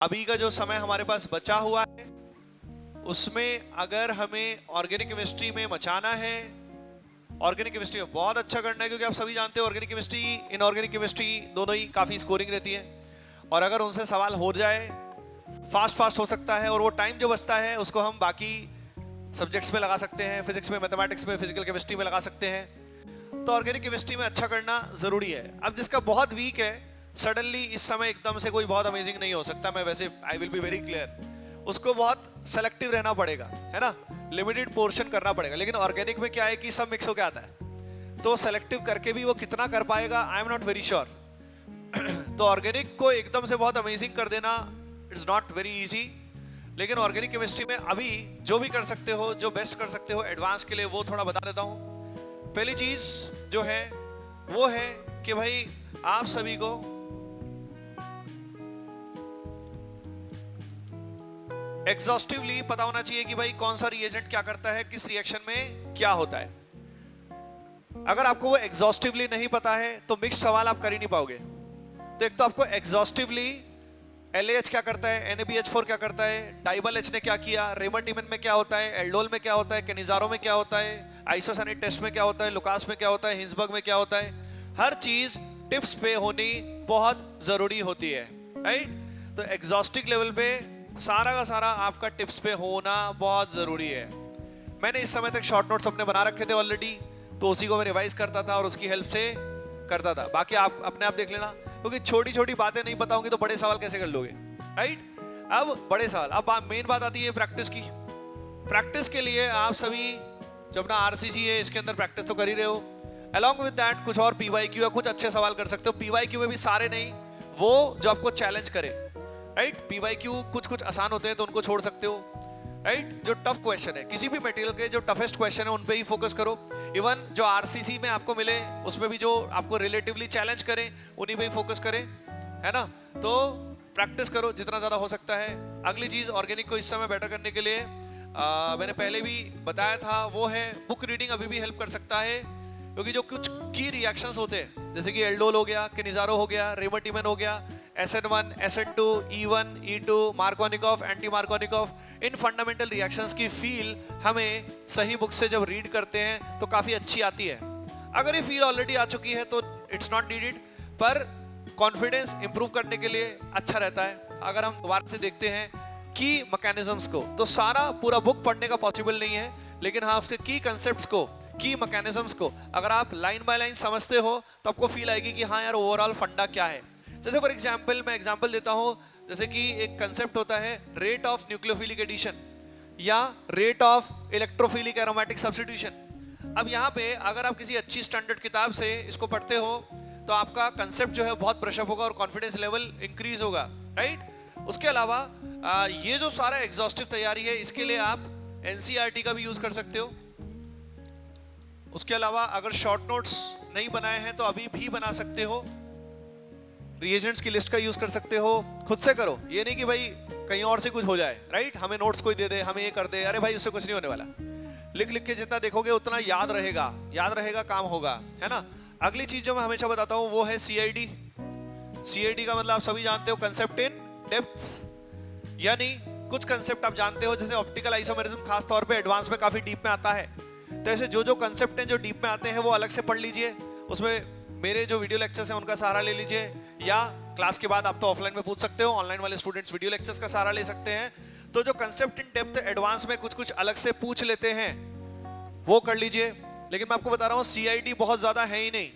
अभी का जो समय हमारे पास बचा हुआ है उसमें अगर हमें ऑर्गेनिक केमिस्ट्री में मचाना है, ऑर्गेनिक केमिस्ट्री में बहुत अच्छा करना है, क्योंकि आप सभी जानते हो ऑर्गेनिक केमिस्ट्री इनऑर्गेनिक केमिस्ट्री दोनों ही काफ़ी स्कोरिंग रहती है, और अगर उनसे सवाल हो जाए फास्ट हो सकता है, और वो टाइम जो बचता है उसको हम बाकी सब्जेक्ट्स में लगा सकते हैं, फिजिक्स में, मैथमेटिक्स में, फिजिकल केमिस्ट्री में लगा सकते हैं। तो ऑर्गेनिक केमिस्ट्री में अच्छा करना ज़रूरी है। अब जिसका बहुत वीक है, सडनली इस समय एकदम से कोई बहुत अमेजिंग नहीं हो सकता, मैं वैसे I will be very clear, उसको बहुत सेलेक्टिव रहना पड़ेगा, है ना, लिमिटेड पोर्शन करना पड़ेगा। लेकिन ऑर्गेनिक में क्या है कि सब मिक्स होकर आता है, तो सेलेक्टिव करके भी वो कितना कर पाएगा I am not very sure. तो ऑर्गेनिक को एकदम से बहुत अमेजिंग कर देना इट्स नॉट वेरी इजी। लेकिन ऑर्गेनिक केमिस्ट्री में अभी जो भी कर सकते हो, जो बेस्ट कर सकते हो एडवांस के लिए, वो थोड़ा बता देता हूं। पहली चीज जो है वो है कि भाई आप सभी को एग्जॉस्टिवली पता होना चाहिए कि भाई कौन सा रिएजेंट क्या करता है, किस रिएक्शन में क्या होता है। अगर आपको वो एग्जॉस्टिवली नहीं पता है तो मिक्स सवाल आप कर ही नहीं पाओगे। तो एक तो आपको एग्जॉस्टिवली LAH क्या करता है, NaBH4 क्या करता है, डाइबल H ने क्या किया, रेमटिमन में क्या होता है, एल्डोल में क्या होता है, केनिजारो में क्या होता है, आइसोसाइनेट टेस्ट में क्या होता है, लुकास में क्या होता है, हिंसबर्ग में क्या होता है, हर चीज टिप्स पे होनी बहुत जरूरी होती है, राइट। तो एग्जॉस्टिक लेवल पे सारा का सारा आपका टिप्स पे होना बहुत जरूरी है। मैंने इस समय तक शॉर्ट नोट्स अपने बना रखे थे ऑलरेडी, तो उसी को मैं रिवाइज करता था और उसकी हेल्प से करता था। बाकी आप अपने आप देख लेना, क्योंकि छोटी छोटी बातें नहीं पता होंगी तो बड़े सवाल कैसे कर लोगे, राइट। अब बड़े सवाल, अब मेन बात आती है प्रैक्टिस की। प्रैक्टिस के लिए आप सभी जो अपना RCC है इसके अंदर प्रैक्टिस तो कर ही रहे हो, अलॉन्ग विद दैट कुछ और PYQ या कुछ अच्छे सवाल कर सकते हो। PYQ में भी सारे नहीं, वो जो आपको चैलेंज करे, राइट। PYQ कुछ आसान होते हैं तो उनको छोड़ सकते हो, राइट। जो टफ क्वेश्चन है किसी भी मटेरियल के, जो टफेस्ट क्वेश्चन है उन पे ही फोकस करो। इवन जो RCC में आपको मिले उसमें भी जो आपको रिलेटिवली चैलेंज करे उन्हीं पे ही फोकस करें, है ना। तो प्रैक्टिस करो जितना ज्यादा हो सकता है। अगली चीज ऑर्गेनिक को इस समय बेटर करने के लिए मैंने पहले भी बताया था, वो है बुक रीडिंग अभी भी हेल्प कर सकता है, क्योंकि जो कुछ की रिएक्शंस होते हैं जैसे कि एल्डोल हो गया, केनिजारो हो गया, रेमटिमन हो गया, SN1, SN2, E1, E2, Markovnikov, anti Markovnikov, इन फंडामेंटल रिएक्शंस की फील हमें सही बुक से जब रीड करते हैं तो काफ़ी अच्छी आती है। अगर ये फील ऑलरेडी आ चुकी है तो इट्स नॉट नीडेड, पर कॉन्फिडेंस इंप्रूव करने के लिए अच्छा रहता है अगर हम दोबारा से देखते हैं की मैकेनिज्म्स को। तो सारा पूरा बुक पढ़ने का पॉसिबल नहीं है, लेकिन हाँ उसके की कंसेप्ट्स को, की मैकेनिज्म्स को अगर आप लाइन बाय लाइन समझते हो तो आपको फील आएगी कि हाँ यार ओवरऑल फंडा क्या है। जैसे फॉर एग्जाम्पल मैं एग्जाम्पल देता हूं, जैसे कि एक कंसेप्ट होता है रेट ऑफ न्यूक्लियोफिलिक एडिशन या rate of electrophilic aromatic substitution. अब यहाँ पे अगर आप किसी अच्छी स्टैंडर्ड किताब से इसको पढ़ते हो तो आपका कंसेप्ट जो है बहुत ब्रशअप होगा और कॉन्फिडेंस लेवल इंक्रीज होगा, राइट। उसके अलावा ये जो सारा एग्जॉस्टिव तैयारी है इसके लिए आप NCERT का भी यूज कर सकते हो। उसके अलावा अगर शॉर्ट नोट्स नहीं बनाए हैं तो अभी भी बना सकते हो, रिएजेंट्स की लिस्ट का यूज कर सकते हो, खुद से करो, ये नहीं कि भाई कहीं और से कुछ हो जाए, राइट। हमें नोट्स कोई दे दे, हमें ये कर दे, अरे भाई उससे कुछ नहीं होने वाला। लिख लिख के जितना देखोगे उतना याद रहेगा, काम होगा, है ना। अगली चीज जो मैं हमेशा बताता हूँ वो है CID। CID का मतलब आप सभी जानते हो, कंसेप्ट इन डेप्थ, यानी कुछ कंसेप्ट आप जानते हो, जैसे ऑप्टिकल आइसोमेरिज्म खास तौर पे एडवांस में काफी डीप में आता है, तो ऐसे जो कंसेप्ट हैं जो डीप में आते हैं वो अलग से पढ़ लीजिए। उसमें मेरे जो वीडियो लेक्चर्स हैं उनका सहारा ले लीजिए, या क्लास के बाद आप तो ऑफलाइन में पूछ सकते हो, ऑनलाइन वाले स्टूडेंट्स वीडियो लेक्चर्स का सहारा ले सकते हैं। तो जो कंसेप्ट इन डेप्थ एडवांस में कुछ अलग से पूछ लेते हैं वो कर लीजिए। लेकिन मैं आपको बता रहा हूँ CID बहुत ज्यादा है ही नहीं,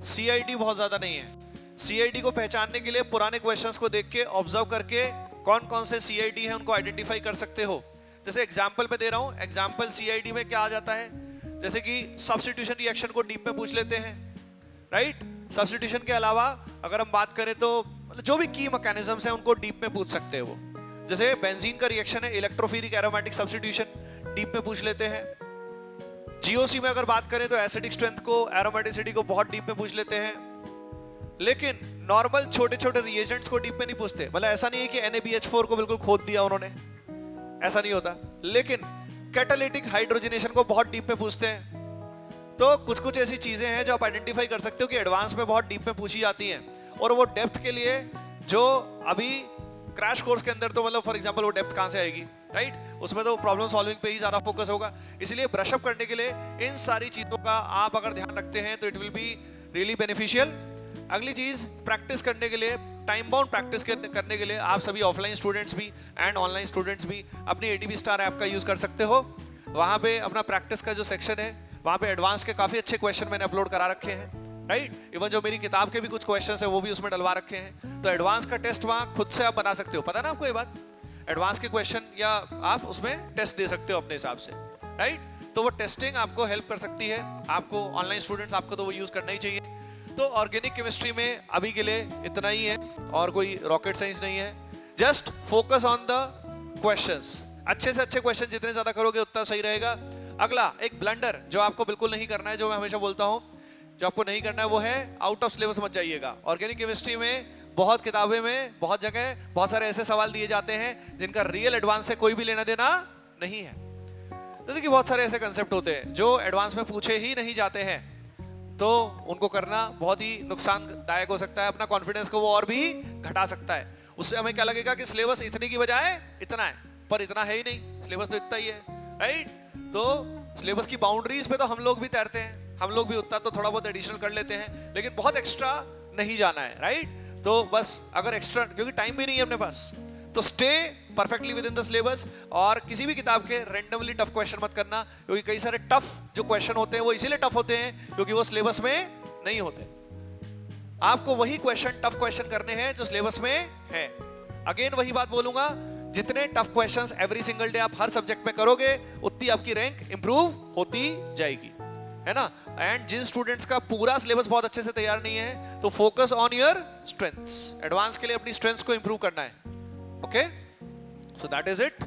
CID बहुत ज्यादा नहीं है। CID को पहचानने के लिए पुराने क्वेश्चंस को देख के, ऑब्जर्व करके कौन कौन से CID है उनको आइडेंटिफाई कर सकते हो। जैसे एग्जाम्पल पे दे रहा हूँ, एग्जाम्पल CID में क्या आ जाता है, जैसे कि सब्स्टिट्यूशन रिएक्शन को डीप में पूछ लेते हैं, राइट। सब्स्टिट्यूशन के अलावा अगर हम बात करें तो जो भी की मैकेनिज्म्स हैं उनको डीप में पूछ सकते हैं वो। जैसे बेंजीन का रिएक्शन है इलेक्ट्रोफिलिक एरोमेटिक सब्स्टिट्यूशन, डीप में पूछ लेते हैं। GOC में अगर बात करें तो एसिडिक स्ट्रेंथ को, एरोमेटिसिटी को बहुत डीप में पूछ लेते हैं। लेकिन नॉर्मल छोटे छोटे रिएजेंट्स को डीप में नहीं पूछते। मतलब ऐसा नहीं है कि NaBH4 को बिल्कुल खोद दिया उन्होंने, ऐसा नहीं होता। लेकिन कैटालिटिक हाइड्रोजनेशन को बहुत डीप में पूछते हैं। तो कुछ ऐसी चीजें हैं जो आप आइडेंटिफाई कर सकते हो कि एडवांस में बहुत डीप में पूछी जाती हैं, और वो डेप्थ के लिए जो अभी क्रैश कोर्स के अंदर तो मतलब फॉर एग्जांपल वो डेप्थ कहां से आएगी, राइट? उसमें तो प्रॉब्लम सॉल्विंग पे ही ज्यादा फोकस होगा। इसलिए ब्रश अप करने के लिए इन सारी चीजों का आप अगर ध्यान रखते हैं तो it will be really beneficial. अगली चीज, प्रैक्टिस करने के लिए, टाइम बाउंड प्रैक्टिस करने के लिए आप सभी ऑफलाइन स्टूडेंट्स भी एंड ऑनलाइन स्टूडेंट्स भी अपनी एटीबी स्टार ऐप का यूज कर सकते हो। वहां पे अपना प्रैक्टिस का जो सेक्शन है वहां पे एडवांस के काफी अच्छे क्वेश्चन मैंने अपलोड करा रखे हैं, राइट? इवन जो मेरी किताब के भी कुछ क्वेश्चंस है वो भी उसमें डलवा रखे हैं। तो एडवांस का टेस्ट वहां खुद से आप बना सकते हो, पता ना आपको ये बात? एडवांस के क्वेश्चन या आप उसमें टेस्ट दे सकते हो अपने हिसाब से, राइट? तो वो टेस्टिंग आपको हेल्प कर सकती है। आपको ऑनलाइन स्टूडेंट्स आपको तो वो यूज करना ही चाहिए। तो ऑर्गेनिक केमिस्ट्री में अभी के लिए इतना ही है और कोई रॉकेट साइंस नहीं है। Just focus on the questions. अच्छे से अच्छे क्वेश्चन जितने ज्यादा करोगे उतना सही रहेगा। अगला एक ब्लंडर जो आपको बिल्कुल नहीं करना है, जो मैं हमेशा बोलता हूं, जो आपको नहीं करना है वो है आउट ऑफ सिलेबस मत जाइएगा। ऑर्गेनिक केमिस्ट्री में बहुत किताबें में बहुत जगह बहुत सारे ऐसे सवाल दिए जाते हैं जिनका रियल एडवांस से कोई भी लेना देना नहीं है। जैसे कि बहुत सारे ऐसे कंसेप्ट होते हैं जो एडवांस में पूछे ही नहीं जाते हैं, तो उनको करना बहुत ही नुकसानदायक हो सकता है। अपना कॉन्फिडेंस को वो और भी घटा सकता है। उससे हमें क्या लगेगा कि सिलेबस इतने की बजाय इतना है, पर इतना है ही नहीं, सिलेबस तो इतना ही है, राइट? तो सिलेबस की बाउंड्रीज पे तो हम लोग भी तैरते हैं, हम लोग भी उतना तो थोड़ा बहुत एडिशनल कर लेते हैं, लेकिन बहुत एक्स्ट्रा नहीं जाना है, राइट? तो बस अगर एक्स्ट्रा, क्योंकि टाइम भी नहीं है अपने पास, तो stay perfectly with in the syllabus. और किसी भी किताब के रैंडमली टफ क्वेश्चन मत करना, क्योंकि कई सारे टफ जो क्वेश्चन होते हैं वो इसीलिए टफ होते हैं क्योंकि वो सिलेबस में नहीं होते। आपको वही क्वेश्चन, टफ क्वेश्चन करने हैं जो सिलेबस में है। अगेन वही बात बोलूंगा, जितने tough questions every single day आप हर सब्जेक्ट में करोगे उतनी आपकी रैंक इंप्रूव होती जाएगी, है ना? एंड जिन स्टूडेंट्स का पूरा सिलेबस बहुत अच्छे से तैयार नहीं है तो focus on your strengths. Advance के लिए अपनी स्ट्रेंथ्स को इंप्रूव करना है, okay? So that is it.